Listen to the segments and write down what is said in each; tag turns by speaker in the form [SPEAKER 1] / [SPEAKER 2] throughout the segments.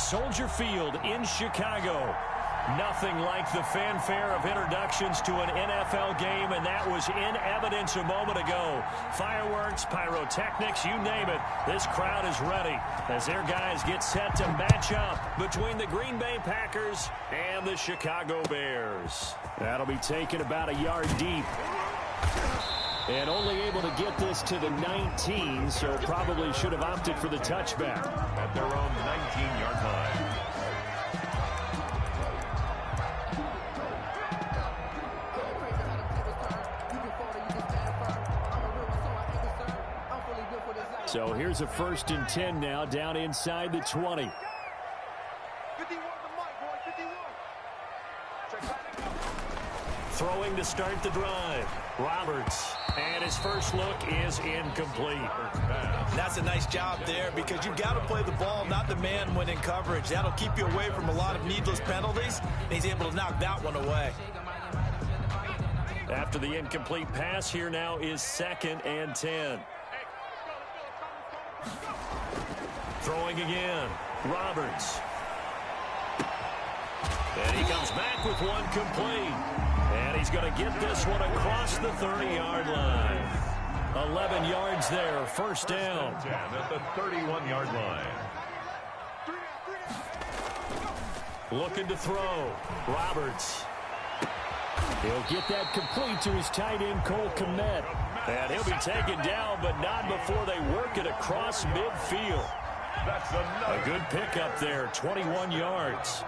[SPEAKER 1] Soldier Field in Chicago. Nothing like the fanfare of introductions to an NFL game, and that was in evidence a moment ago. Fireworks, pyrotechnics, you name it. This crowd is ready as their guys get set to match up between the Green Bay Packers and the Chicago Bears. That'll be taken about a yard deep. And only able to get this to the 19, so probably should have opted for the touchback.
[SPEAKER 2] At their own 19-yard line.
[SPEAKER 1] So here's a 1st and 10 now, down inside the 20. Throwing to start the drive. Roberts. And his first look is incomplete.
[SPEAKER 3] That's a nice job there because you've got to play the ball, not the man when in coverage. That'll keep you away from a lot of needless penalties, and he's able to knock that one away.
[SPEAKER 1] After the incomplete pass, here now is 2nd and 10. Throwing again. Roberts. And he comes back with one complete. And he's going to get this one across the 30-yard line. 11 yards there, 1st down.
[SPEAKER 2] At the 31-yard line.
[SPEAKER 1] Looking to throw. Roberts. He'll get that complete to his tight end, Cole Kmet. And he'll be taken down, but not before they work it across midfield.
[SPEAKER 2] That's
[SPEAKER 1] a good pickup there, 21 yards.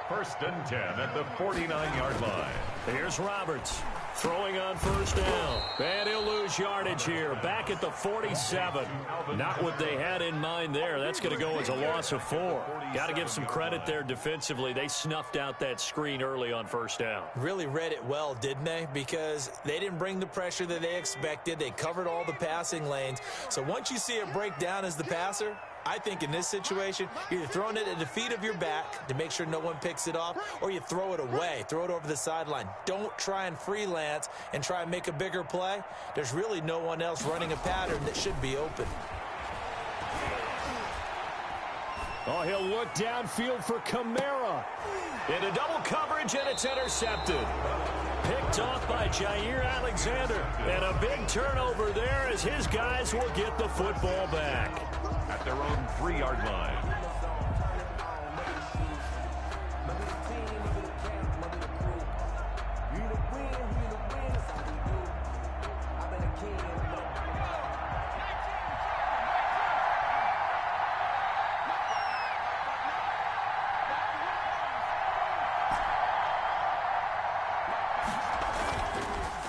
[SPEAKER 2] 1st and 10 at the 49-yard line.
[SPEAKER 1] Here's Roberts throwing on 1st down. And he'll lose yardage here, back at the 47. Not what they had in mind there. That's going to go as a loss of 4. Got to give some credit there defensively. They snuffed out that screen early on 1st down.
[SPEAKER 3] Really read it well, didn't they? Because they didn't bring the pressure that they expected. They covered all the passing lanes. So once you see it break down as the passer, I think in this situation, you're either throwing it at the feet of your back to make sure no one picks it off, or you throw it away, throw it over the sideline. Don't try and freelance and try and make a bigger play. There's really no one else running a pattern that should be open.
[SPEAKER 1] Oh, he'll look downfield for Kamara. Into double coverage, and it's intercepted. Picked off by Jair Alexander. And a big turnover there as his guys will get the football back.
[SPEAKER 2] At their own 3-yard line.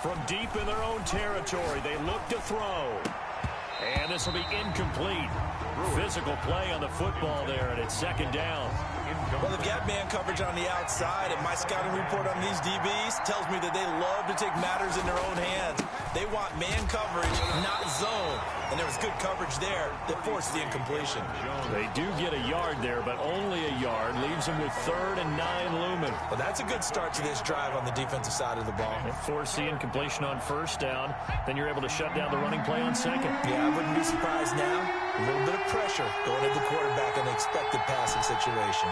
[SPEAKER 1] From deep in their own territory, they look to throw. And this will be incomplete. Physical play on the football there, and it's 2nd down.
[SPEAKER 3] Well, they've got man coverage on the outside, and my scouting report on these DBs tells me that they love to take matters in their own hands. They want man coverage, not zone. And there was good coverage there that forced the incompletion.
[SPEAKER 1] They do get a yard there, but only a yard. Leaves them with 3rd and 9 looming.
[SPEAKER 3] Well, that's a good start to this drive on the defensive side of the ball.
[SPEAKER 1] And force the incompletion on 1st down. Then you're able to shut down the running play on 2nd.
[SPEAKER 3] Yeah, I wouldn't be surprised now. A little bit of pressure going to the quarterback in an expected passing situation.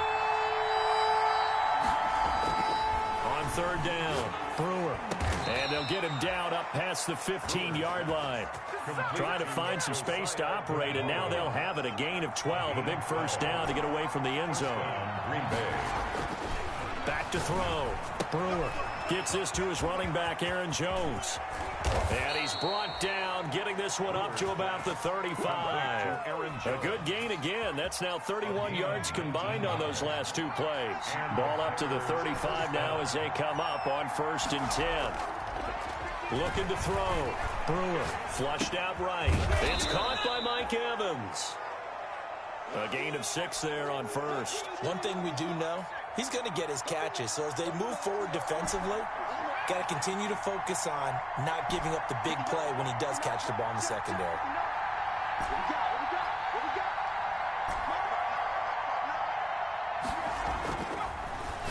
[SPEAKER 1] On 3rd down, Brewer. And they'll get him down up past the 15-yard line. Trying to find some space to operate, and now they'll have it. A gain of 12, a big 1st down to get away from the end zone.
[SPEAKER 2] Green Bay.
[SPEAKER 1] Back to throw. Brewer gets this to his running back, Aaron Jones. And he's brought down, getting this one up to about the 35. A good gain again. That's now 31 yards combined on those last 2 plays. Ball up to the 35 now as they come up on 1st and 10. Looking to throw. Brewer flushed out right. It's caught by Mike Evans. A gain of 6 there on 1st.
[SPEAKER 3] One thing we do know, he's going to get his catches. So as they move forward defensively, got to continue to focus on not giving up the big play when he does catch the ball in the secondary.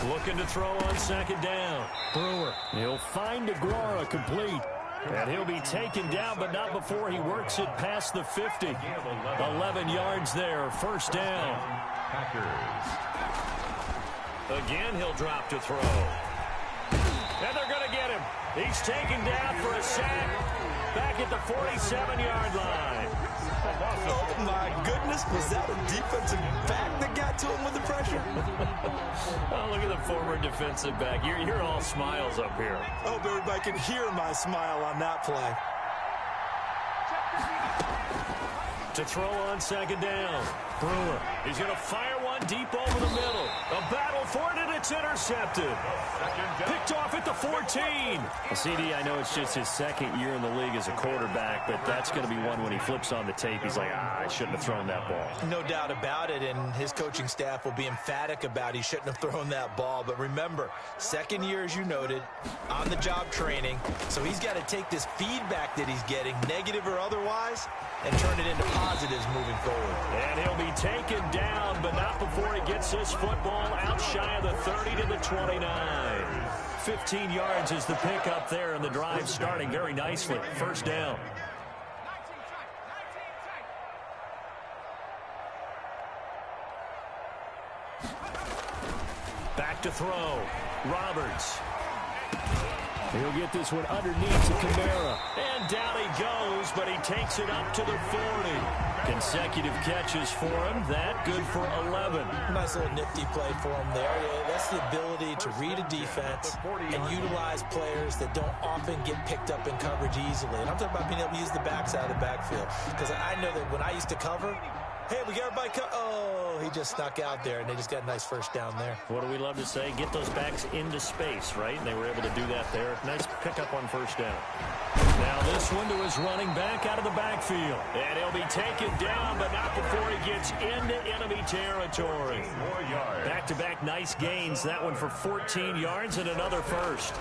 [SPEAKER 1] Looking to throw on 2nd down. Brewer. He'll find DeGuara complete. And he'll be taken down, but not before he works it past the 50. 11 yards there, 1st down.
[SPEAKER 2] Packers.
[SPEAKER 1] Again, he'll drop to throw. And they're going to get him. He's taken down for a sack back at the 47-yard line.
[SPEAKER 3] Oh, my goodness. Was that a defensive back that got to him with the pressure?
[SPEAKER 1] Oh, look at the former defensive back. You're all smiles up here.
[SPEAKER 3] I hope everybody can hear my smile on that play.
[SPEAKER 1] To throw on second down. Brewer. He's going to fire one deep over the middle. A battle for it, and it's intercepted. Picked off at the 14. Well, CD, I know it's just his second year in the league as a quarterback, but that's going to be one when he flips on the tape. He's like, I shouldn't have thrown that ball.
[SPEAKER 3] No doubt about it, and his coaching staff will be emphatic about he shouldn't have thrown that ball. But remember, second year, as you noted, on-the-job training, so he's got to take this feedback that he's getting, negative or otherwise, and turn it into positives moving forward.
[SPEAKER 1] And he'll be taken down, but not before he gets this football out shy of the 30 to the 29. 15 yards is the pickup there, and the drive starting very nicely. First down. Back to throw. Roberts. He'll get this one underneath to Kamara. And down he goes, but he takes it up to the 40. Consecutive catches for him. That good for 11.
[SPEAKER 3] Nice little nifty play for him there. Yeah, that's the ability to read a defense and utilize players that don't often get picked up in coverage easily. And I'm talking about being able to use the backs out of the backfield. Because I know that when I used to cover, hey, we got everybody oh, he just snuck out there, and they just got a nice first down there.
[SPEAKER 1] What do we love to say? Get those backs into space, right? And they were able to do that there. Nice pickup on first down. Now this one to his running back out of the backfield. And he'll be taken down, but not before he gets into enemy territory.
[SPEAKER 2] 4 yards.
[SPEAKER 1] Back-to-back nice gains. That one for 14 yards and another first.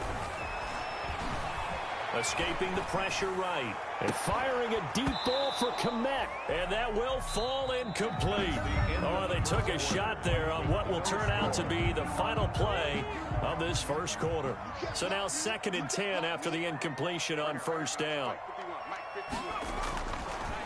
[SPEAKER 1] Escaping the pressure right. And firing a deep ball for Kmet. And that will fall incomplete. Oh, they took a shot there on what will turn out to be the final play of this first quarter. So now 2nd and 10 after the incompletion on first down.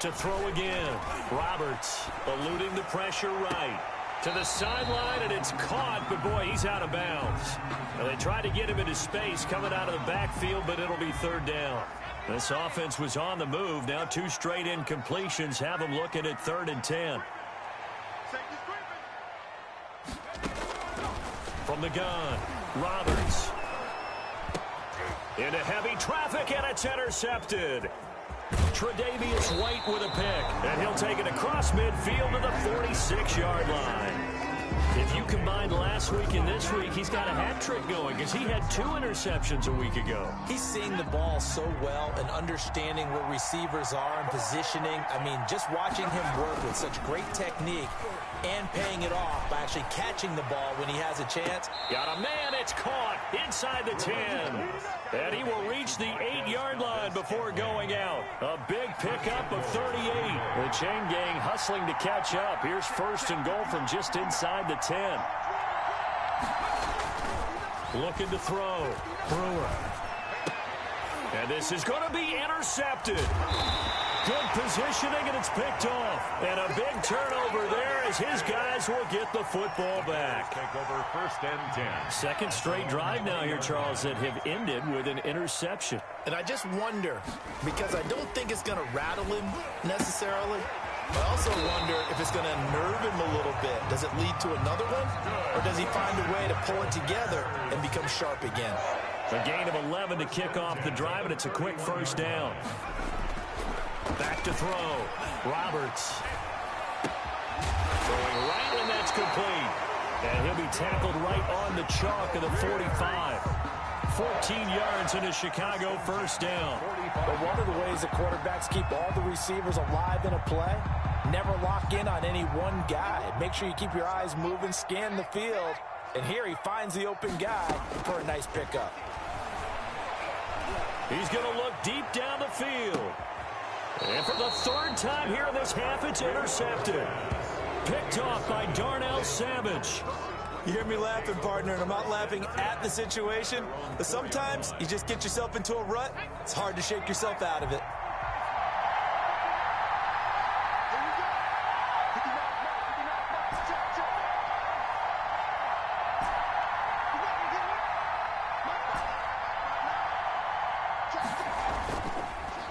[SPEAKER 1] To throw again. Roberts eluding the pressure right. To the sideline, and it's caught, but boy, he's out of bounds. Now, they tried to get him into space coming out of the backfield, but it'll be 3rd down. This offense was on the move. Now 2 straight incompletions have them looking at 3rd and 10. From the gun, Roberts. Into heavy traffic, and it's intercepted. Tre'Davious White with a pick, and he'll take it across midfield to the 46-yard line. If you combine last week and this week, he's got a hat trick going because he had 2 interceptions a week ago.
[SPEAKER 3] He's seeing the ball so well and understanding where receivers are and positioning. I mean, just watching him work with such great technique and paying it off by actually catching the ball when he has a chance.
[SPEAKER 1] Got a man, it's caught inside the 10. And he will reach the 8-yard line before going out. A big pickup of 38. The chain gang hustling to catch up. Here's 1st and goal from just inside the 10. Looking to throw. Brewer. And this is going to be intercepted. Good positioning, and it's picked off. And a big turnover there as his guys will get the football back.
[SPEAKER 2] Take over 1st and 10.
[SPEAKER 1] 2nd straight drive now here, Charles, that have ended with an interception.
[SPEAKER 3] And I just wonder, because I don't think it's going to rattle him necessarily, I also wonder if it's going to nerve him a little bit. Does it lead to another one? Or does he find a way to pull it together and become sharp again?
[SPEAKER 1] A gain of 11 to kick off the drive, and it's a quick 1st down. Back to throw. Roberts. Throwing right, and that's complete. And he'll be tackled right on the chalk of the 45. 14 yards in a Chicago 1st down.
[SPEAKER 4] But one of the ways the quarterbacks keep all the receivers alive in a play, never lock in on any one guy. Make sure you keep your eyes moving, scan the field. And here he finds the open guy for a nice pickup.
[SPEAKER 1] He's going to look deep down the field. And for the 3rd time here in this half, it's intercepted. Picked off by Darnell Savage.
[SPEAKER 3] You hear me laughing, partner, and I'm not laughing at the situation, but sometimes you just get yourself into a rut. It's hard to shake yourself out of it.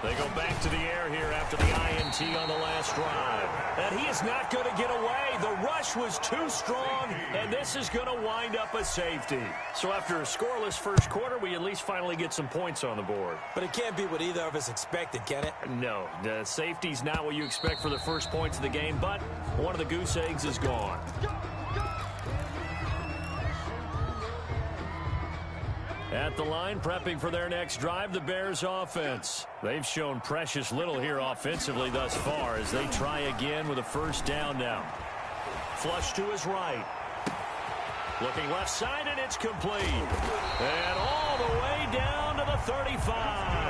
[SPEAKER 1] They go back to the air here after the INT on the last drive. And he is not going to get away. The rush was too strong, and this is going to wind up a safety.
[SPEAKER 5] So after a scoreless first quarter, we at least finally get some points on the board.
[SPEAKER 3] But it can't be what either of us expected, can it?
[SPEAKER 5] No, the safety's not what you expect for the first points of the game, but one of the goose eggs is gone.
[SPEAKER 1] At the line, prepping for their next drive, the Bears offense. They've shown precious little here offensively thus far as they try again with a first down now. Flush to his right. Looking left side, and it's complete. And all the way down to the 35.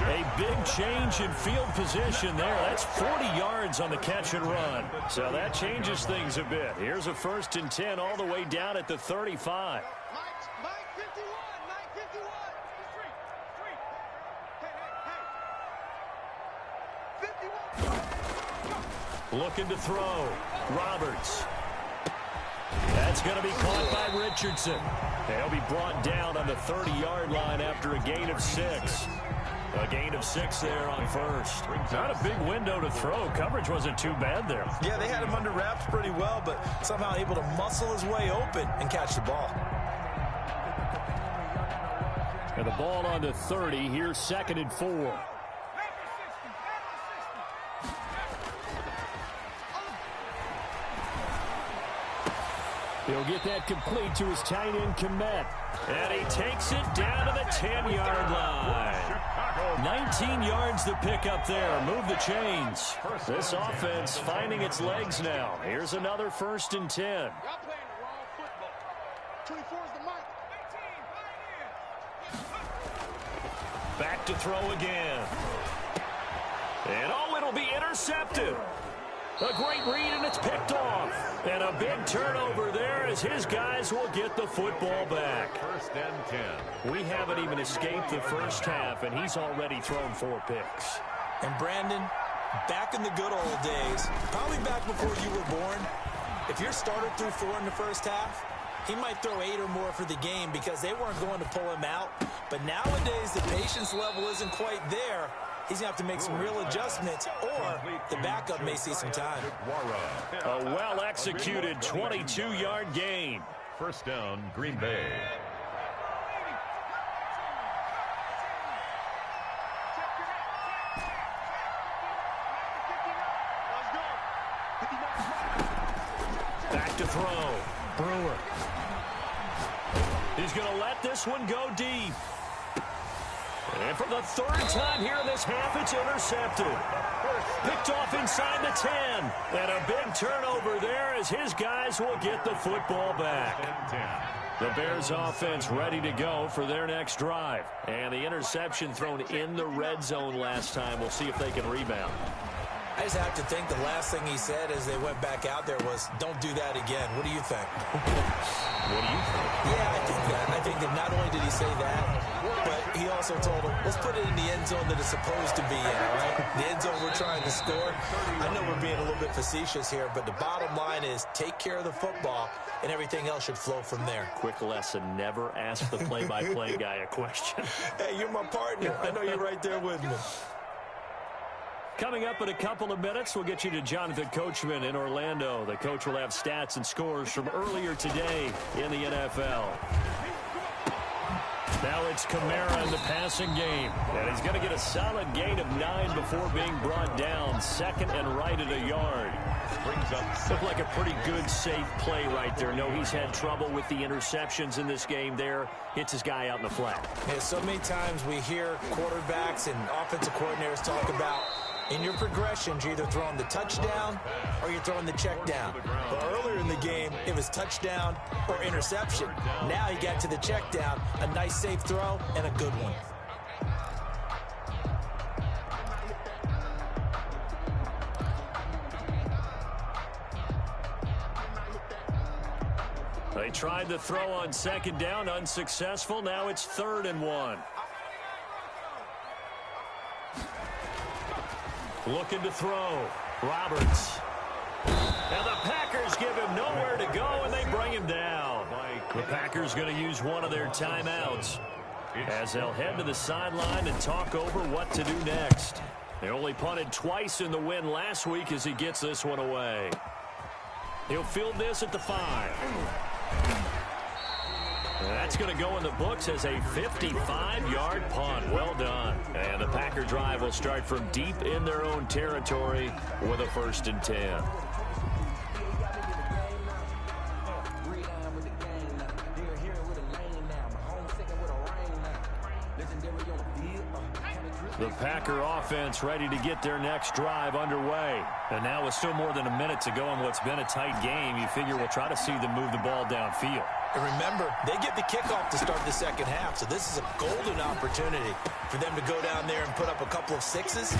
[SPEAKER 1] A big change in field position there. That's 40 yards on the catch and run. So that changes things a bit. Here's a 1st and 10 all the way down at the 35. Looking to throw. Roberts. That's going to be caught by Richardson. They'll be brought down on the 30-yard line after a gain of 6. A gain of 6 there on first. Not a big window to throw. Coverage wasn't too bad there.
[SPEAKER 3] Yeah, they had him under wraps pretty well, but somehow able to muscle his way open and catch the ball.
[SPEAKER 1] And the ball on the 30. Here's 2nd and 4. He'll get that complete to his tight end, Kmet. And he takes it down to the 10-yard line. 19 yards to pick up there. Move the chains. This offense finding its legs now. Here's another 1st and 10.
[SPEAKER 6] Y'all playing the wrong football. 24 is the mic.
[SPEAKER 1] Back to throw again. And it'll be intercepted. A great read, and it's picked off. And a big turnover there as his guys will get the football back.
[SPEAKER 2] 1st and 10.
[SPEAKER 1] We haven't even escaped the first half, and he's already thrown 4 picks.
[SPEAKER 3] And Brandon, back in the good old days, probably back before you were born, if your starter threw 4 in the first half, he might throw 8 or more for the game because they weren't going to pull him out. But nowadays, the patience level isn't quite there. He's going to have to make some real adjustments, or the backup may see some time.
[SPEAKER 1] A well-executed 22-yard gain.
[SPEAKER 2] 1st down, Green Bay.
[SPEAKER 1] Back to throw. Brewer. He's going to let this one go deep. And for the 3rd time here in this half, it's intercepted. Picked off inside the 10. And a big turnover there as his guys will get the football back. The Bears offense ready to go for their next drive. And the interception thrown in the red zone last time. We'll see if they can rebound.
[SPEAKER 3] I just have to think the last thing he said as they went back out there was, don't do that again. What do you think?
[SPEAKER 1] What do you think?
[SPEAKER 3] Yeah, I think that. I think that not only did he say that, but he also told him, let's put it in the end zone that it's supposed to be in, all right? The end zone we're trying to score. I know we're being a little bit facetious here, but the bottom line is take care of the football, and everything else should flow from there.
[SPEAKER 1] Quick lesson, never ask the play-by-play guy a question.
[SPEAKER 3] Hey, you're my partner. I know you're right there with me.
[SPEAKER 1] Coming up in a couple of minutes, we'll get you to Jonathan Coachman in Orlando. The coach will have stats and scores from earlier today in the NFL. Now it's Kamara in the passing game. And he's going to get a solid gain of 9 before being brought down. 2nd and right at a yard. Looked like a pretty good, safe play right there. No, he's had trouble with the interceptions in this game there. Hits his guy out in the flat.
[SPEAKER 3] Yeah, so many times we hear quarterbacks and offensive coordinators talk about in your progressions, you're either throwing the touchdown or you're throwing the check down. But earlier in the game, it was touchdown or interception. Now he got to the check down, a nice safe throw, and a good one.
[SPEAKER 1] They tried the throw on 2nd down, unsuccessful. Now it's 3rd and 1. Looking to throw. Roberts. And the Packers give him nowhere to go, and they bring him down. The Packers going to use one of their timeouts. as they'll head to the sideline and talk over what to do next. They only punted twice in the win last week as he gets this one away. He'll field this at the 5. That's going to go in the books as a 55-yard punt. Well done. And the Packer drive will start from deep in their own territory with a 1st and 10. The Packer offense ready to get their next drive underway. And now with still more than a minute to go in what's been a tight game, you figure we'll try to see them move the ball downfield.
[SPEAKER 3] And remember, they get the kickoff to start the second half, so this is a golden opportunity for them to go down there and put up a couple of 6s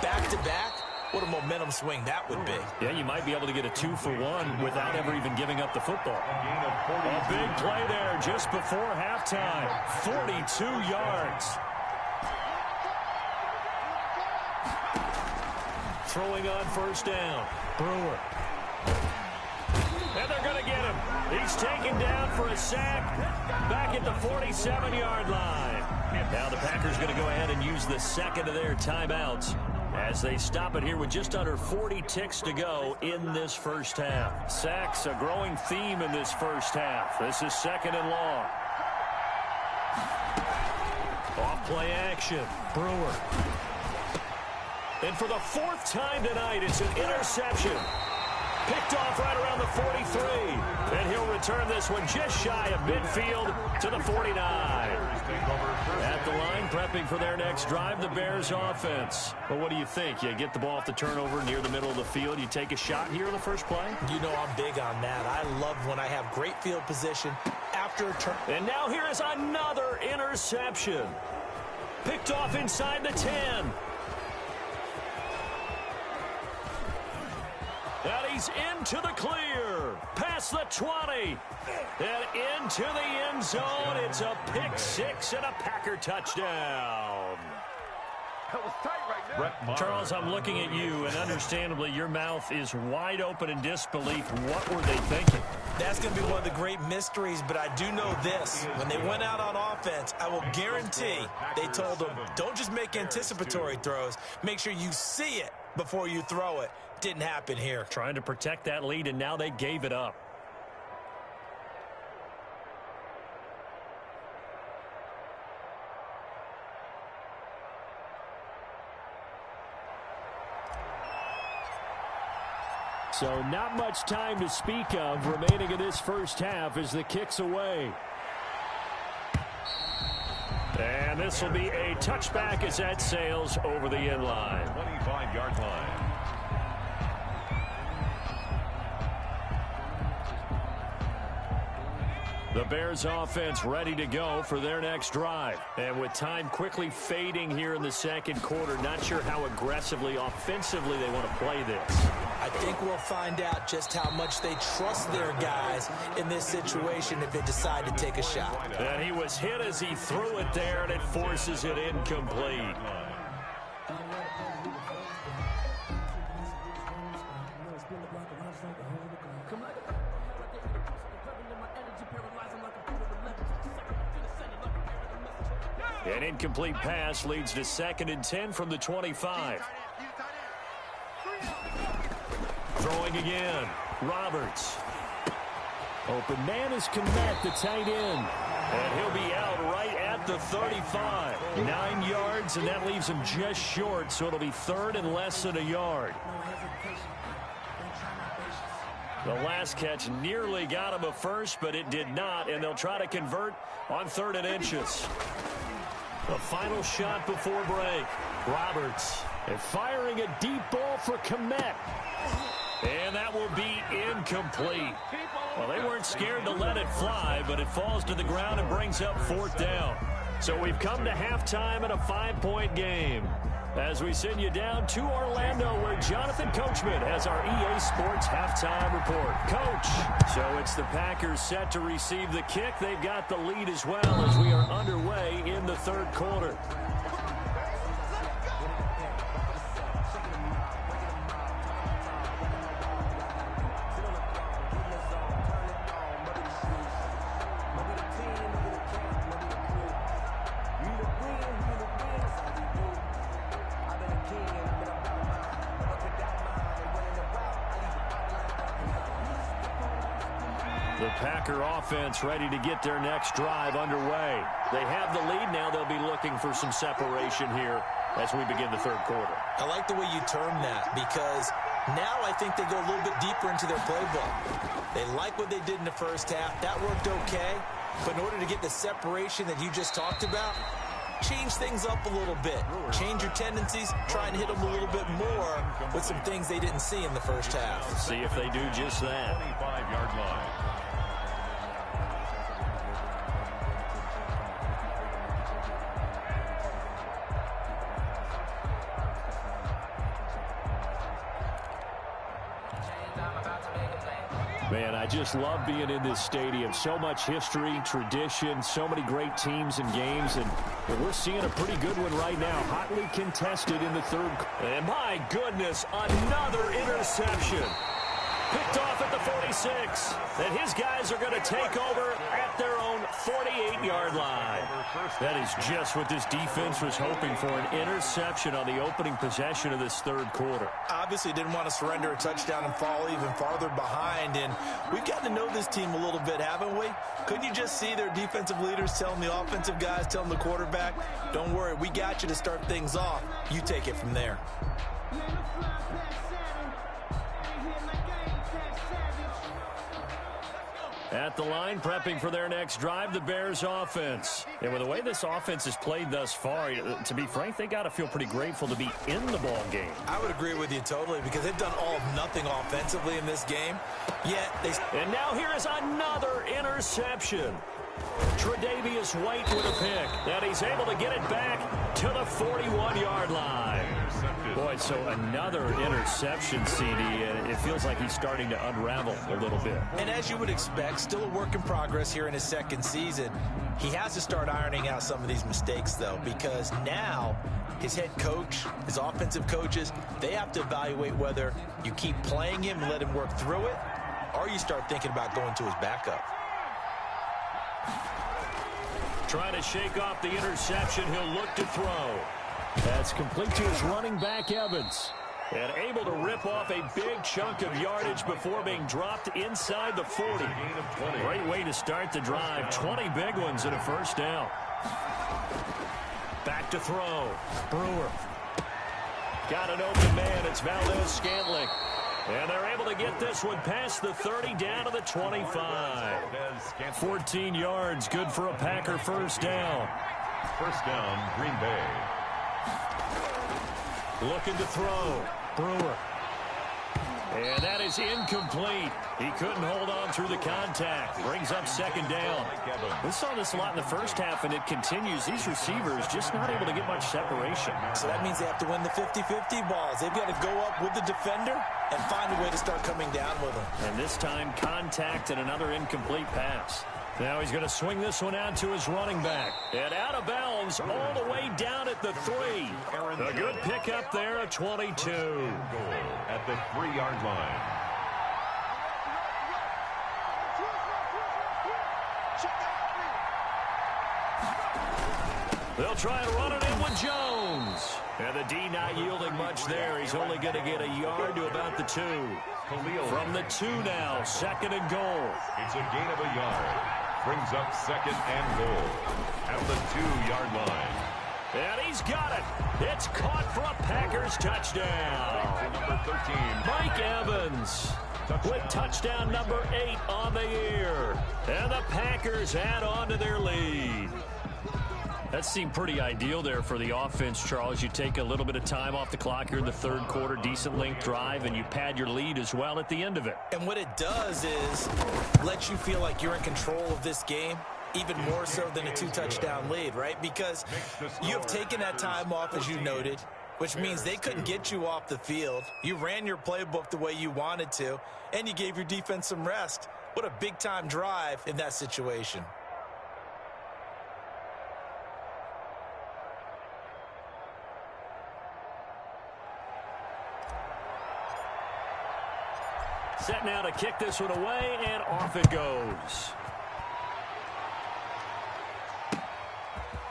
[SPEAKER 3] back-to-back. What a momentum swing that would be.
[SPEAKER 1] Yeah, you might be able to get a 2-for-1 without ever even giving up the football. A big play there just before halftime. 42 yards. Throwing on 1st down. Brewer. And they're going to get him. He's taken down for a sack back at the 47-yard line. Now the Packers going to go ahead and use the second of their timeouts as they stop it here with just under 40 ticks to go in this first half. Sacks, a growing theme in this first half. This is 2nd and long. Off play action. Brewer. And for the 4th time tonight, it's an interception. Picked off right around the 43. And he'll return this one just shy of midfield to the 49. At the line, prepping for their next drive, the Bears offense. Well, what do you think? You get the ball off the turnover near the middle of the field. You take a shot here in the first play?
[SPEAKER 3] You know I'm big on that. I love when I have great field position after a turn.
[SPEAKER 1] And now here is another interception. Picked off inside the 10. And he's into the clear, past the 20, and into the end zone. It's a pick 6 and a Packer touchdown.
[SPEAKER 6] That was tight right there.
[SPEAKER 1] Charles, I'm looking at you, and understandably, your mouth is wide open in disbelief. What were they thinking?
[SPEAKER 3] That's going to be one of the great mysteries, but I do know this. When they went out on offense, I will guarantee they told them, don't just make anticipatory throws. Make sure you see it before you throw it. Didn't happen here.
[SPEAKER 1] Trying to protect that lead, and now they gave it up. So not much time to speak of remaining in this first half as the kick's away. And this will be a touchback as that sails over the end line.
[SPEAKER 2] 25-yard line.
[SPEAKER 1] The Bears offense ready to go for their next drive. And with time quickly fading here in the second quarter, not sure how aggressively, offensively they want to play this.
[SPEAKER 3] I think we'll find out just how much they trust their guys in this situation if they decide to take a shot.
[SPEAKER 1] And he was hit as he threw it there, and it forces it incomplete. An incomplete pass leads to 2nd and 10 from the 25. Throwing again. Roberts. Open man is Kmet, the tight end. And he'll be out right at the 35. 9 yards, and that leaves him just short, so it'll be 3rd and less than a yard. The last catch nearly got him a first, but it did not, and they'll try to convert on 3rd and inches. The final shot before break. Roberts. And firing a deep ball for Kmet. And that will be incomplete. Well, they weren't scared to let it fly, but it falls to the ground and brings up 4th down. So we've come to halftime in a 5-point game. As we send you down to Orlando, where Jonathan Coachman has our EA Sports halftime report. Coach, so it's the Packers set to receive the kick. They've got the lead as well as we are underway in the 3rd quarter. The Packer offense ready to get their next drive underway. They have the lead now. They'll be looking for some separation here as we begin the third quarter.
[SPEAKER 3] I like the way you term that because now I think they go a little bit deeper into their playbook. They like what they did in the first half. That worked okay. But in order to get the separation that you just talked about, change things up a little bit. Change your tendencies. Try and hit them a little bit more with some things they didn't see in the first half.
[SPEAKER 1] Let's see if they do just that.
[SPEAKER 2] 25-yard line.
[SPEAKER 1] Man, I just love being in this stadium. So much history, tradition, so many great teams and games, and we're seeing a pretty good one right now. Hotly contested in the third. And my goodness, another interception. Picked off at the 46. And his guys are going to take over at their own 48-yard line. That is just what this defense was hoping for, an interception on the opening possession of this third quarter.
[SPEAKER 3] Obviously didn't want to surrender a touchdown and fall even farther behind, and we've gotten to know this team a little bit, haven't we? Couldn't you just see their defensive leaders telling the offensive guys, telling the quarterback, don't worry, we got you to start things off. You take it from there.
[SPEAKER 1] At the line, prepping for their next drive, the Bears offense. And with the way this offense has played thus far, to be frank, they got to feel pretty grateful to be in the ball game.
[SPEAKER 3] I would agree with you totally because they've done all of nothing offensively in this game. Yet
[SPEAKER 1] And now here is another interception. Tre'Davious White with a pick. And he's able to get it back to the 41-yard line. Boy, so another interception, CD, and it feels like he's starting to unravel a little bit.
[SPEAKER 3] And as you would expect, still a work in progress here in his second season. He has to start ironing out some of these mistakes, though, because now his head coach, his offensive coaches, they have to evaluate whether you keep playing him and let him work through it, or you start thinking about going to his backup.
[SPEAKER 1] Trying to shake off the interception. He'll look to throw. That's complete to his running back, Evans. And able to rip off a big chunk of yardage before being dropped inside the 40. Great way to start the drive. 20 big ones and a first down. Back to throw. Brewer. Got an open man. It's Valdez-Scantling. And they're able to get this one past the 30 down to the 25. 14 yards, good for a Packer first down.
[SPEAKER 2] First down, Green Bay.
[SPEAKER 1] Looking to throw. Brewer. And that is incomplete. He couldn't hold on through the contact. Brings up second down. We saw this a lot in the first half, and it continues. These receivers just not able to get much separation.
[SPEAKER 3] So that means they have to win the 50-50 balls. They've got to go up with the defender and find a way to start coming down with them.
[SPEAKER 1] And this time, contact and another incomplete pass. Now he's going to swing this one out to his running back. And out of bounds all the way down at the 3. A good pickup there at 22.
[SPEAKER 2] Goal at the 3-yard line.
[SPEAKER 1] They'll try and run it in with Jones. And the D not yielding much there. He's only going to get a yard to about the 2. From the 2 now, second and goal.
[SPEAKER 2] It's a gain of a yard. Brings up second and goal at the 2-yard line.
[SPEAKER 1] And he's got it. It's caught for a Packers touchdown.
[SPEAKER 2] Number 13.
[SPEAKER 1] Mike Evans with touchdown number 8 on the year. And the Packers add on to their lead. That seemed pretty ideal there for the offense, Charles. You take a little bit of time off the clock here in the third quarter, decent length drive, and you pad your lead as well at the end of it.
[SPEAKER 3] And what it does is let you feel like you're in control of this game, even more so than a 2-touchdown lead, right? Because you have taken that time off, as you noted, which means they couldn't get you off the field. You ran your playbook the way you wanted to, and you gave your defense some rest. What a big-time drive in that situation.
[SPEAKER 1] Set now to kick this one away, and off it goes.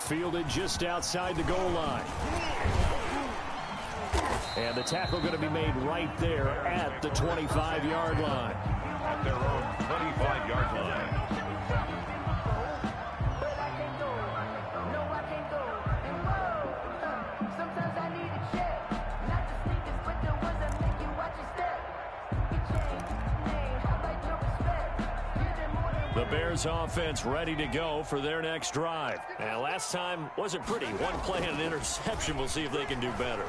[SPEAKER 1] Fielded just outside the goal line. And the tackle going to be made right there at the 25-yard line.
[SPEAKER 2] At their own 25-yard line.
[SPEAKER 1] The Bears offense ready to go for their next drive. And last time wasn't pretty. One play and an interception. We'll see if they can do better.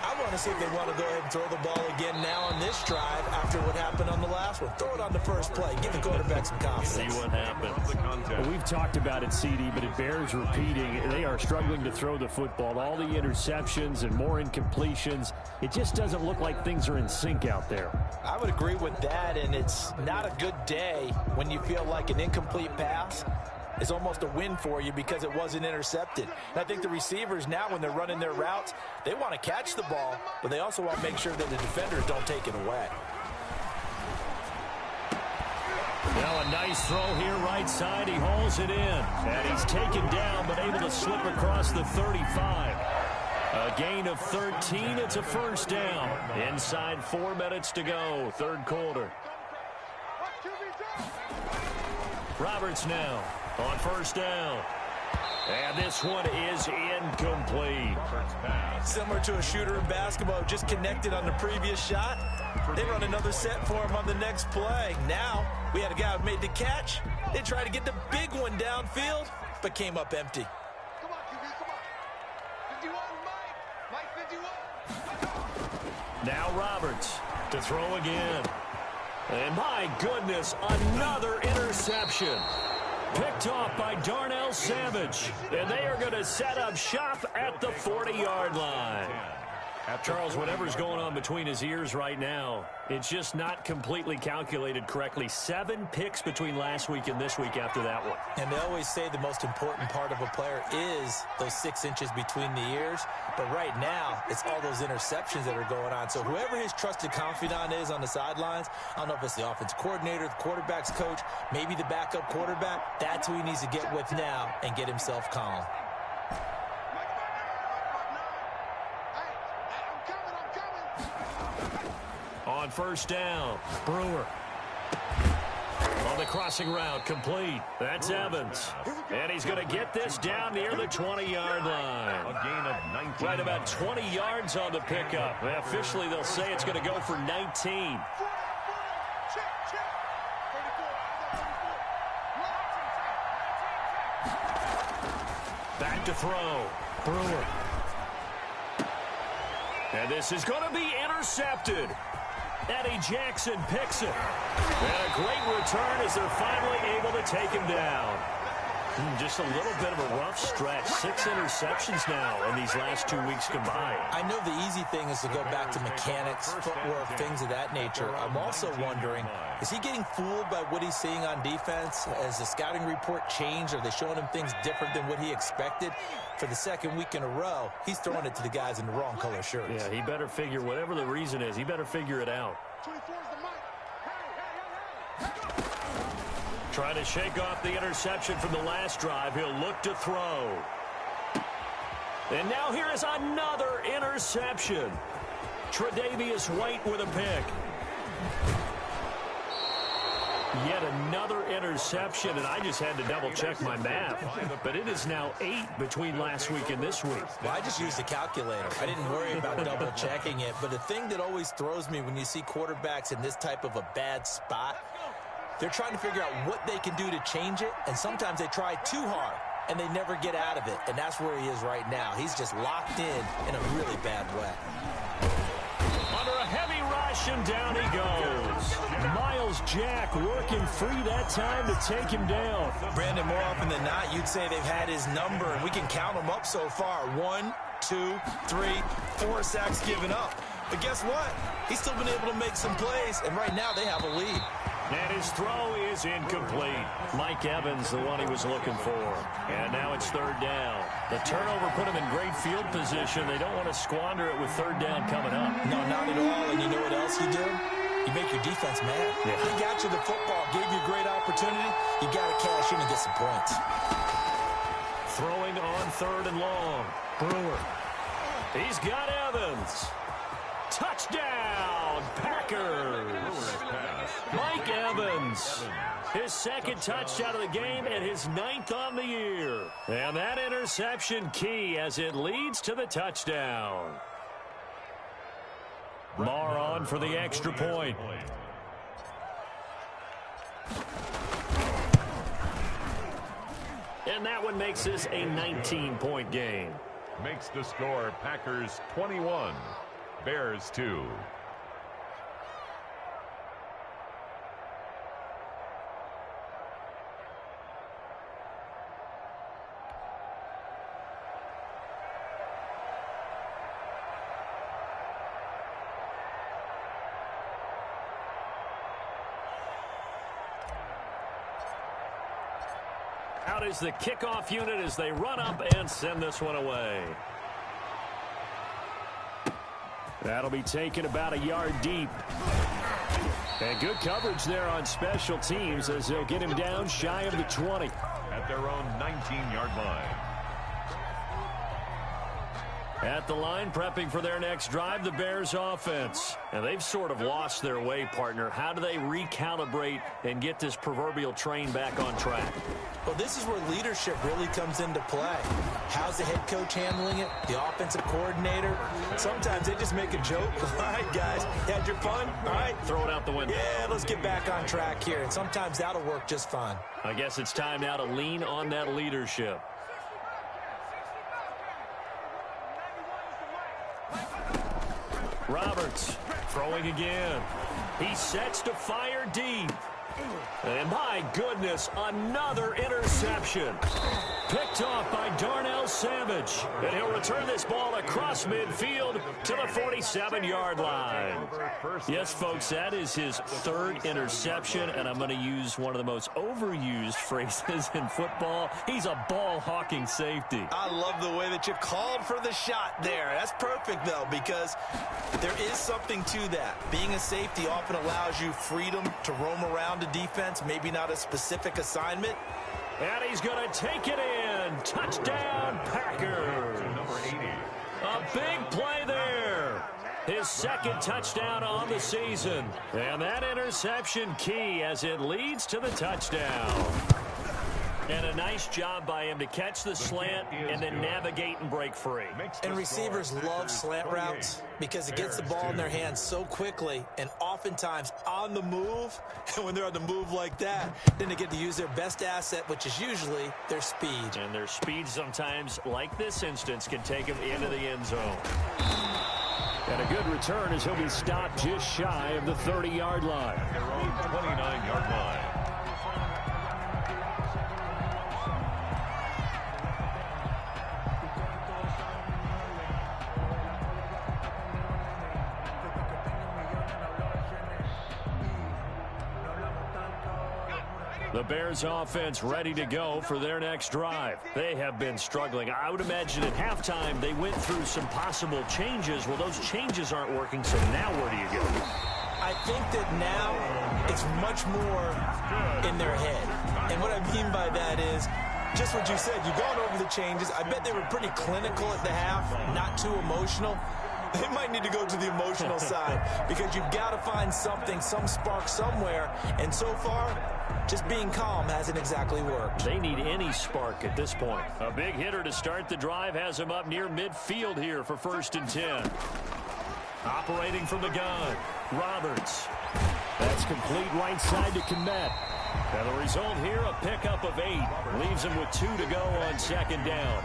[SPEAKER 3] I want to see if they want to go ahead and throw the ball again now on this drive after what happened on the last one. Throw it on the first play. Give the quarterback some confidence.
[SPEAKER 1] See what happens.
[SPEAKER 5] Well, we've talked about it, CD, but it bears repeating. They are struggling to throw the football. All the interceptions and more incompletions. It just doesn't look like things are in sync out there.
[SPEAKER 4] I would agree with that, and it's not a good day when you feel like an incomplete pass is almost a win for you because it wasn't intercepted. And I think the receivers now, when they're running their routes, they want to catch the ball, but they also want to make sure that the defenders don't take it away.
[SPEAKER 1] Now a nice throw here right side. He hauls it in. And he's taken down but able to slip across the 35. A gain of 13. It's a first down. Inside 4 minutes to go. Third quarter. Roberts now on first down. And this one is incomplete.
[SPEAKER 3] Similar to a shooter in basketball, just connected on the previous shot. They run another set for him on the next play. Now, we had a guy who made the catch. They tried to get the big one downfield, but came up empty.
[SPEAKER 6] Come on, QB, come on. 51, Mike. Mike 51.
[SPEAKER 1] Now Roberts to throw again. And my goodness, another interception. Picked off by Darnell Savage. And they are going to set up shop at the 40-yard line. Charles, whatever's going on between his ears right now, it's just not completely calculated correctly. 7 picks between last week and this week after that one.
[SPEAKER 3] And they always say the most important part of a player is those 6 inches between the ears. But right now, it's all those interceptions that are going on. So whoever his trusted confidant is on the sidelines, I don't know if it's the offensive coordinator, the quarterback's coach, maybe the backup quarterback, that's who he needs to get with now and get himself calm.
[SPEAKER 1] On first down, Brewer. On the crossing route, complete. That's Evans. And he's going to get this down near the 20-yard line.
[SPEAKER 2] A gain of 19.
[SPEAKER 1] Right about 20 yards on the pickup. Officially, they'll say it's going to go for 19. Back to throw. Brewer. And this is going to be intercepted. Eddie Jackson picks it. And a great return as they're finally able to take him down. Just a little bit of a rough stretch. 6 interceptions now in these last 2 weeks combined.
[SPEAKER 3] I know the easy thing is to go back to mechanics, footwork, things of that nature. I'm also wondering, is he getting fooled by what he's seeing on defense? Has the scouting report changed? Are they showing him things different than what he expected? For the second week in a row, he's throwing it to the guys in the wrong color shirts.
[SPEAKER 1] Yeah, he better figure, whatever the reason is, he better figure it out.
[SPEAKER 6] 24 is the mic.
[SPEAKER 1] Trying to shake off the interception from the last drive. He'll look to throw. And now here is another interception. Tre'Davious White with a pick. Yet another interception, and I just had to double-check my math. But it is now 8 between last week and this week.
[SPEAKER 3] Well, I just used a calculator. I didn't worry about double-checking it. But the thing that always throws me when you see quarterbacks in this type of a bad spot, they're trying to figure out what they can do to change it, and sometimes they try too hard, and they never get out of it. And that's where he is right now. He's just locked in a really bad way.
[SPEAKER 1] Under a heavy rush, and down he goes. Miles Jack working free that time to take him down.
[SPEAKER 3] Brandon, more often than not, you'd say they've had his number, and we can count them up so far. 1, 2, 3, 4 sacks given up. But guess what? He's still been able to make some plays, and right now they have a lead.
[SPEAKER 1] And his throw is incomplete. Mike Evans, the one he was looking for. And now it's third down. The turnover put him in great field position. They don't want to squander it with third down coming up.
[SPEAKER 3] No, not at all. And you know what else you do? You make your defense mad.
[SPEAKER 1] Yeah.
[SPEAKER 3] He got you the football, gave you a great opportunity. You got to cash in and get some points.
[SPEAKER 1] Throwing on third and long. Brewer. He's got Evans. Touchdown, Packers. Mike Evans, his second touchdown of the game and his 9th on the year. And that interception key as it leads to the touchdown. Marr on for the extra point. And that one makes this a 19-point game.
[SPEAKER 2] Makes the score Packers 21, Bears 2.
[SPEAKER 1] Out is the kickoff unit as they run up and send this one away.
[SPEAKER 5] That'll be taken about a yard deep. And good coverage there on special teams as they'll get him down shy of the 20.
[SPEAKER 2] At their own 19-yard line.
[SPEAKER 1] At the line, prepping for their next drive, the Bears offense. And they've sort of lost their way, partner. How do they recalibrate and get this proverbial train back on track?
[SPEAKER 3] Well, this is where leadership really comes into play. How's the head coach handling it? The offensive coordinator? Sometimes they just make a joke. All right, guys, you had your fun? All right.
[SPEAKER 1] Throw it out the window.
[SPEAKER 3] Yeah, let's get back on track here. And sometimes that'll work just fine.
[SPEAKER 1] I guess it's time now to lean on that leadership. Roberts throwing again. He sets to fire deep. And my goodness, another interception. Picked off by Darnell Savage. And he'll return this ball across midfield to the 47-yard line. Yes, folks, that is his third interception. And I'm going to use one of the most overused phrases in football. He's a ball-hawking safety.
[SPEAKER 3] I love the way that you called for the shot there. That's perfect, though, because there is something to that. Being a safety often allows you freedom to roam around a defense, maybe not a specific assignment.
[SPEAKER 1] And he's going to take it in. Touchdown, Packers.
[SPEAKER 2] Number 80.
[SPEAKER 1] A big play there. His second touchdown on the season. And that interception key as it leads to the touchdown. And a nice job by him to catch the slant and then navigate and break free.
[SPEAKER 3] And receivers love slant routes because it gets the ball in their hands so quickly and oftentimes on the move. And when they're on the move like that, then they get to use their best asset, which is usually their speed.
[SPEAKER 1] And their speed sometimes, like this instance, can take them into the end zone.
[SPEAKER 5] And a good return as he'll be stopped just shy of the 30-yard line.
[SPEAKER 2] Their own 29-yard line.
[SPEAKER 1] The Bears offense ready to go for their next drive. They have been struggling. I would imagine at halftime they went through some possible changes. Well, those changes aren't working, so now where do you go?
[SPEAKER 3] I think that now it's much more in their head. And what I mean by that is just what you said. You've gone over the changes. I bet they were pretty clinical at the half, not too emotional. They might need to go to the emotional side because you've got to find something, some spark somewhere. And so far, just being calm hasn't exactly worked.
[SPEAKER 1] They need any spark at this point. A big hitter to start the drive has him up near midfield here for 1st and 10. Operating from the gun, Roberts.
[SPEAKER 5] That's complete right side to Kmet.
[SPEAKER 1] And the result here, a pickup of 8. Leaves him with 2 to go on 2nd down.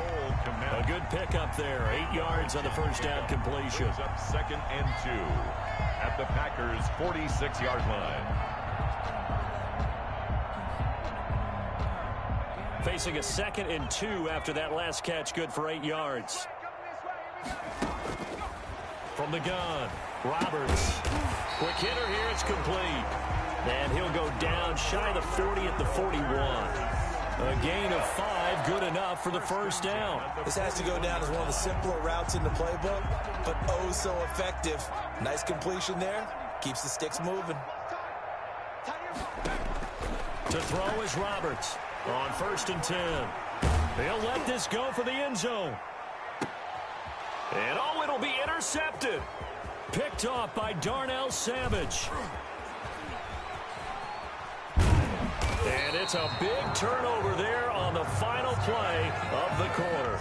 [SPEAKER 1] A good pickup there. 8 yards on the first down completion.
[SPEAKER 2] Up 2nd and 2 at the Packers' 46-yard line.
[SPEAKER 1] Facing a 2nd and 2 after that last catch, good for 8 yards. From the gun, Roberts. Quick hitter here, it's complete. And he'll go down shy of the 40 at the 41. A gain of 5, good enough for the first down.
[SPEAKER 3] This has to go down as one of the simpler routes in the playbook, but oh so effective. Nice completion there. Keeps the sticks moving.
[SPEAKER 1] To throw is Roberts on 1st and 10. They'll let this go for the end zone. And oh, it'll be intercepted. Picked off by Darnell Savage. And it's a big turnover there on the final play of the quarter.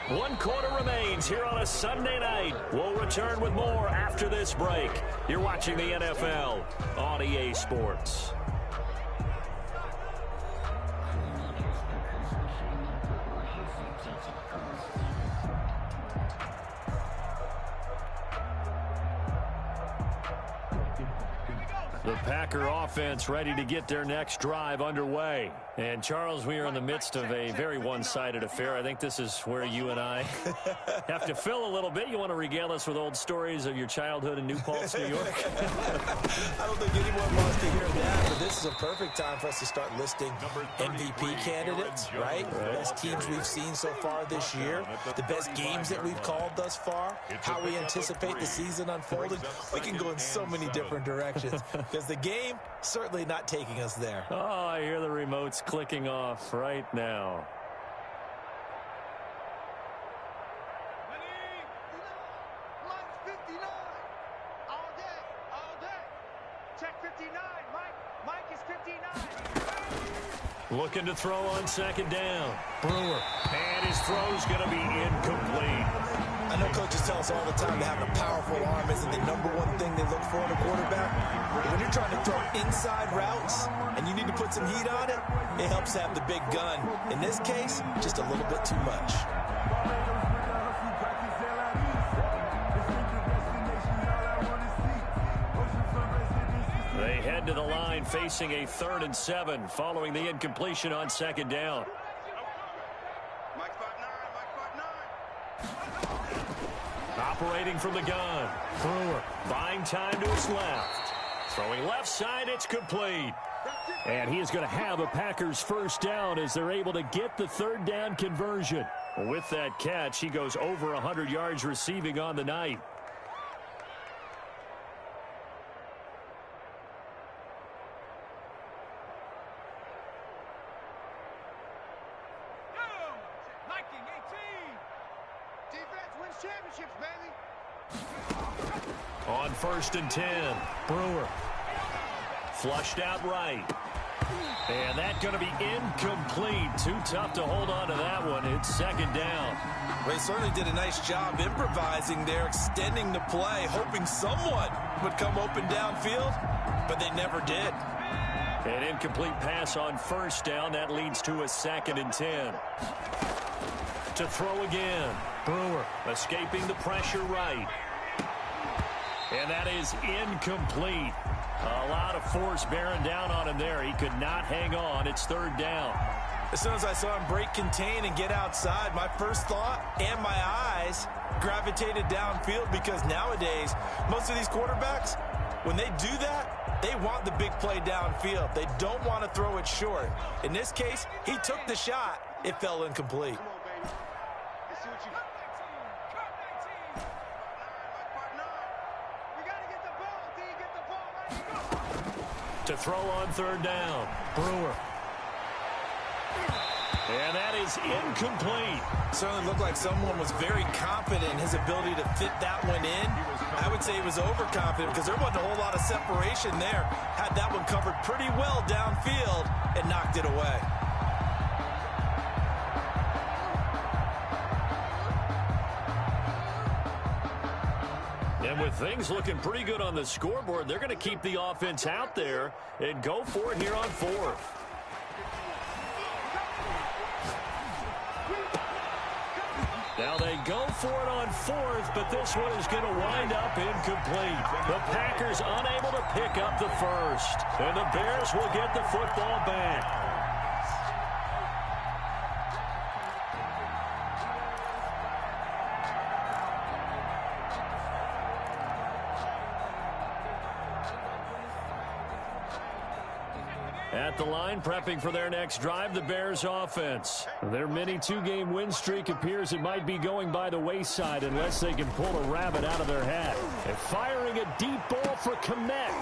[SPEAKER 1] 1 quarter remains here on a Sunday night. We'll return with more after this break. You're watching the NFL on EA Sports.
[SPEAKER 5] The Packer offense ready to get their next drive underway. And, Charles, we are in the midst of a very one-sided affair. I think this is where you and I have to fill a little bit. You want to regale us with old stories of your childhood in New Paltz, New York?
[SPEAKER 3] I don't think anyone wants to hear that, but this is a perfect time for us to start listing MVP candidates, right? The best teams we've seen so far this year, the best games that we've called thus far, how we anticipate the season unfolding. We can go in so many different directions because the game certainly not taking us there.
[SPEAKER 5] Oh, I hear the remotes clicking off right now.
[SPEAKER 6] Mike's 59. All day, all day. Check 59. Mike is 59.
[SPEAKER 1] Looking to throw on second down. Brewer. And his throw's going to be incomplete.
[SPEAKER 3] I know coaches tell us all the time that having a powerful arm isn't the #1 thing they look for in a quarterback. But when you're trying to throw inside routes and you need to put some heat on it, it helps have the big gun. In this case, just a little bit too much.
[SPEAKER 5] They head to the line facing a 3rd and 7 following the incompletion on second down. Operating from the gun. Brewer buying time to his left. Throwing left side, it's complete. And he is going to have a Packers first down as they're able to get the 3rd down conversion. With that catch, he goes over 100 yards receiving on the night.
[SPEAKER 6] Championships, baby.
[SPEAKER 1] On 1st and 10, Brewer. Flushed out right. And that's going to be incomplete. Too tough to hold on to that one. It's 2nd down.
[SPEAKER 3] Well, he certainly did a nice job improvising there, extending the play, hoping someone would come open downfield, but they never did.
[SPEAKER 5] An incomplete pass on 1st down. That leads to a 2nd and 10.
[SPEAKER 1] To throw again. Brewer escaping the pressure right. And that is incomplete. A lot of force bearing down on him there. He could not hang on. It's 3rd down.
[SPEAKER 3] As soon as I saw him break contain and get outside, my first thought and my eyes gravitated downfield because nowadays, most of these quarterbacks, when they do that, they want the big play downfield. They don't want to throw it short. In this case, he took the shot. It fell incomplete.
[SPEAKER 1] To throw on 3rd down. Brewer. And that is incomplete.
[SPEAKER 3] Certainly looked like someone was very confident in his ability to fit that one in. I would say he was overconfident because there wasn't a whole lot of separation there. Had that one covered pretty well downfield and knocked it away.
[SPEAKER 5] And with things looking pretty good on the scoreboard, they're going to keep the offense out there and go for it here on 4th. Now they go for it on 4th, but this one is going to wind up incomplete. The Packers unable to pick up the first. And the Bears will get the football back. At the line, prepping for their next drive, the Bears offense. Their mini 2-game win streak appears it might be going by the wayside unless they can pull a rabbit out of their hat. And firing a deep ball for Kmet.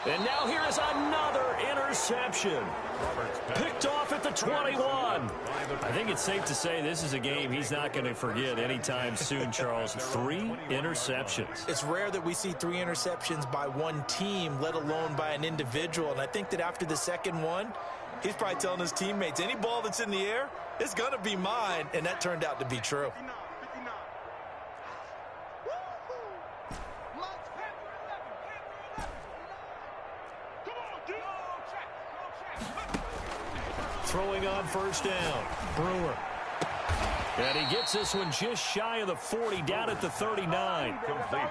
[SPEAKER 5] And now here is another interception. Picked off at the 21. I think it's safe to say this is a game he's not going to forget anytime soon, Charles. 3 interceptions.
[SPEAKER 3] It's rare that we see 3 interceptions by one team, let alone by an individual. And I think that after the second one, he's probably telling his teammates, any ball that's in the air,
[SPEAKER 4] it's going to be mine, and that turned out to be true.
[SPEAKER 6] 59.
[SPEAKER 1] Throwing on first down. Brewer. And he gets this one just shy of the 40, down at the 39.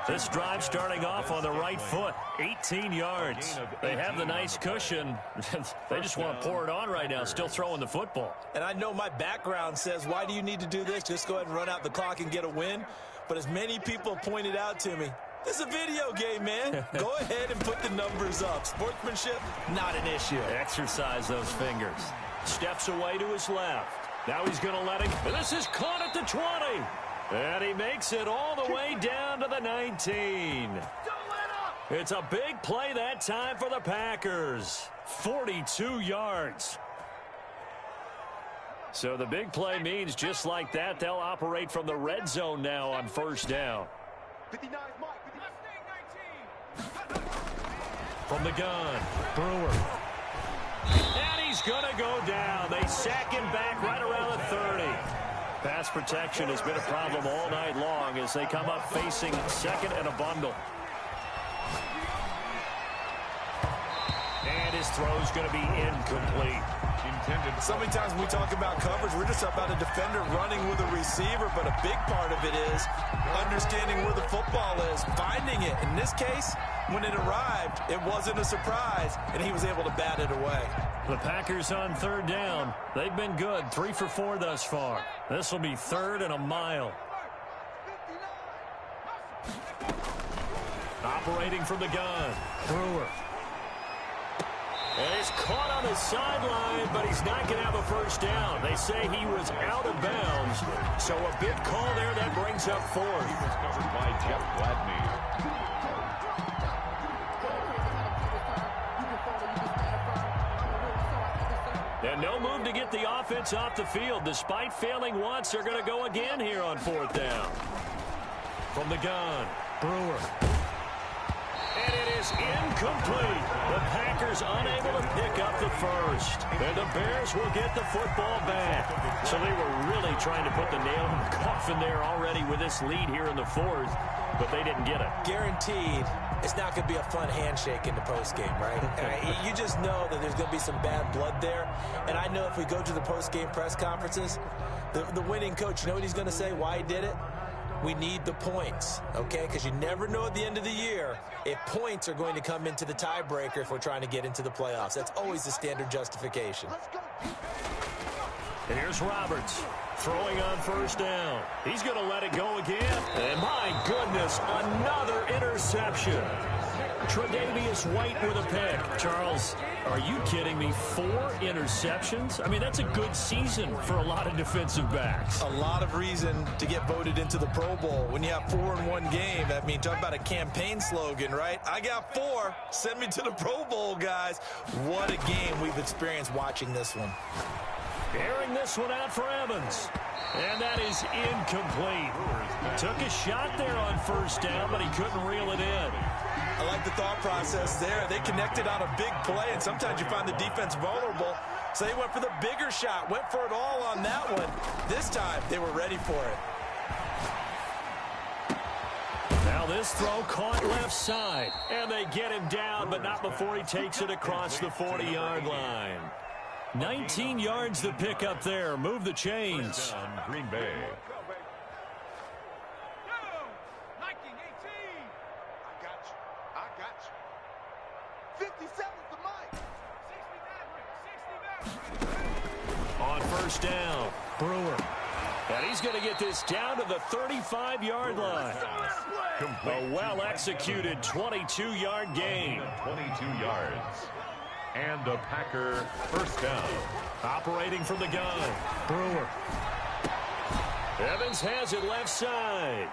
[SPEAKER 1] This drive starting off on the right foot. 18 yards. They have the nice cushion. They just want to pour it on right now, still throwing the football.
[SPEAKER 4] And I know my background says, why do you need to do this? Just go ahead and run out the clock and get a win. But as many people pointed out to me, this is a video game, man. Go ahead and put the numbers up. Sportsmanship, not an issue.
[SPEAKER 1] Exercise those fingers. Steps away to his left. Now he's going to let him. And this is caught at the 20. And he makes it all the way down to the 19. It's a big play that time for the Packers. 42 yards. So the big play means just like that, they'll operate from the red zone now on first down.
[SPEAKER 6] 59 is Mike.
[SPEAKER 1] From the gun, Brewer. And he's going to go down. They sack him back right around the 30. Pass protection has been a problem all night long as they come up facing second and a bundle. And his throw's going to be incomplete.
[SPEAKER 4] So many times when we talk about coverage, we're just about a defender running with a receiver, but a big part of it is understanding where the football is, finding it. In this case, when it arrived, it wasn't a surprise, and he was able to bat it away.
[SPEAKER 1] The Packers on third down. They've been good, 3 for 4 thus far. This will be third and a mile. Operating from the gun, Brewer. And he's caught on the sideline, but he's not going to have a first down. They say he was out of bounds. So a big call there that brings up fourth.
[SPEAKER 2] Covered by Jeff Gladney.
[SPEAKER 1] And no move to get the offense off the field. Despite failing once, they're going to go again here on fourth down. From the gun, Brewer. And it is incomplete. The Packers unable to pick up the first. And the Bears will get the football back. So they were really trying to put the nail in the coffin there already with this lead here in the fourth, but they didn't get it.
[SPEAKER 4] Guaranteed, it's not going to be a fun handshake in the postgame, right? You just know that there's going to be some bad blood there. And I know if we go to the postgame press conferences, the winning coach, you know what he's going to say, why he did it? We need the points, okay? Because you never know at the end of the year if points are going to come into the tiebreaker if we're trying to get into the playoffs. That's always the standard justification.
[SPEAKER 1] And here's Roberts throwing on first down. He's going to let it go again. And my goodness, another interception. Tre'Davious White with a pick. Charles, are you kidding me? 4 interceptions? I mean, that's a good season for a lot of defensive backs.
[SPEAKER 4] A lot of reason to get voted into the Pro Bowl. When you have 4 in one game, I mean, talk about a campaign slogan, right? I got 4. Send me to the Pro Bowl, guys. What a game we've experienced watching this one.
[SPEAKER 1] Airing this one out for Evans. And that is incomplete. Took a shot there on first down, but he couldn't reel it in.
[SPEAKER 4] I like the thought process there. They connected on a big play, and sometimes you find the defense vulnerable. So they went for the bigger shot, went for it all on that one. This time, they were ready for it.
[SPEAKER 1] Now this throw caught left side. And they get him down, but not before he takes it across the 40-yard line. 19 yards to pick up there. Move the chains.
[SPEAKER 2] Green Bay.
[SPEAKER 1] On first down, Brewer. And he's going to get this down to the 35-yard line. A well-executed 22-yard gain.
[SPEAKER 2] 22 yards. And a Packer first down.
[SPEAKER 1] Operating from the gun, Brewer. Evans has it left side.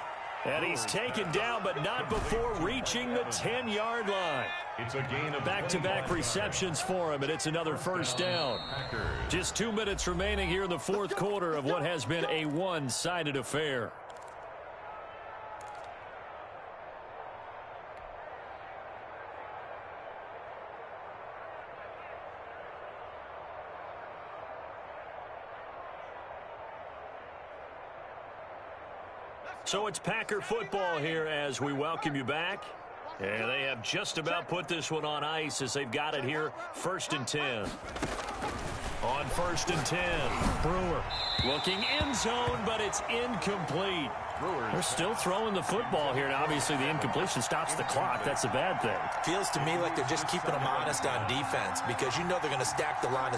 [SPEAKER 1] And he's taken down, but not before reaching the 10-yard line.
[SPEAKER 2] It's a gain of
[SPEAKER 1] back-to-back receptions for him, and it's another first down. Just 2 minutes remaining here in the fourth quarter of what has been a one-sided affair. So it's Packer football here as we welcome you back. And they have just about put this one on ice as they've got it here, 1st and 10. On 1st and 10, Brewer looking end zone, but it's incomplete.
[SPEAKER 5] They're still throwing the football here, and obviously the incompletion stops the clock. That's a bad thing.
[SPEAKER 3] Feels to me like they're just keeping them honest on defense because you know they're going to stack the line of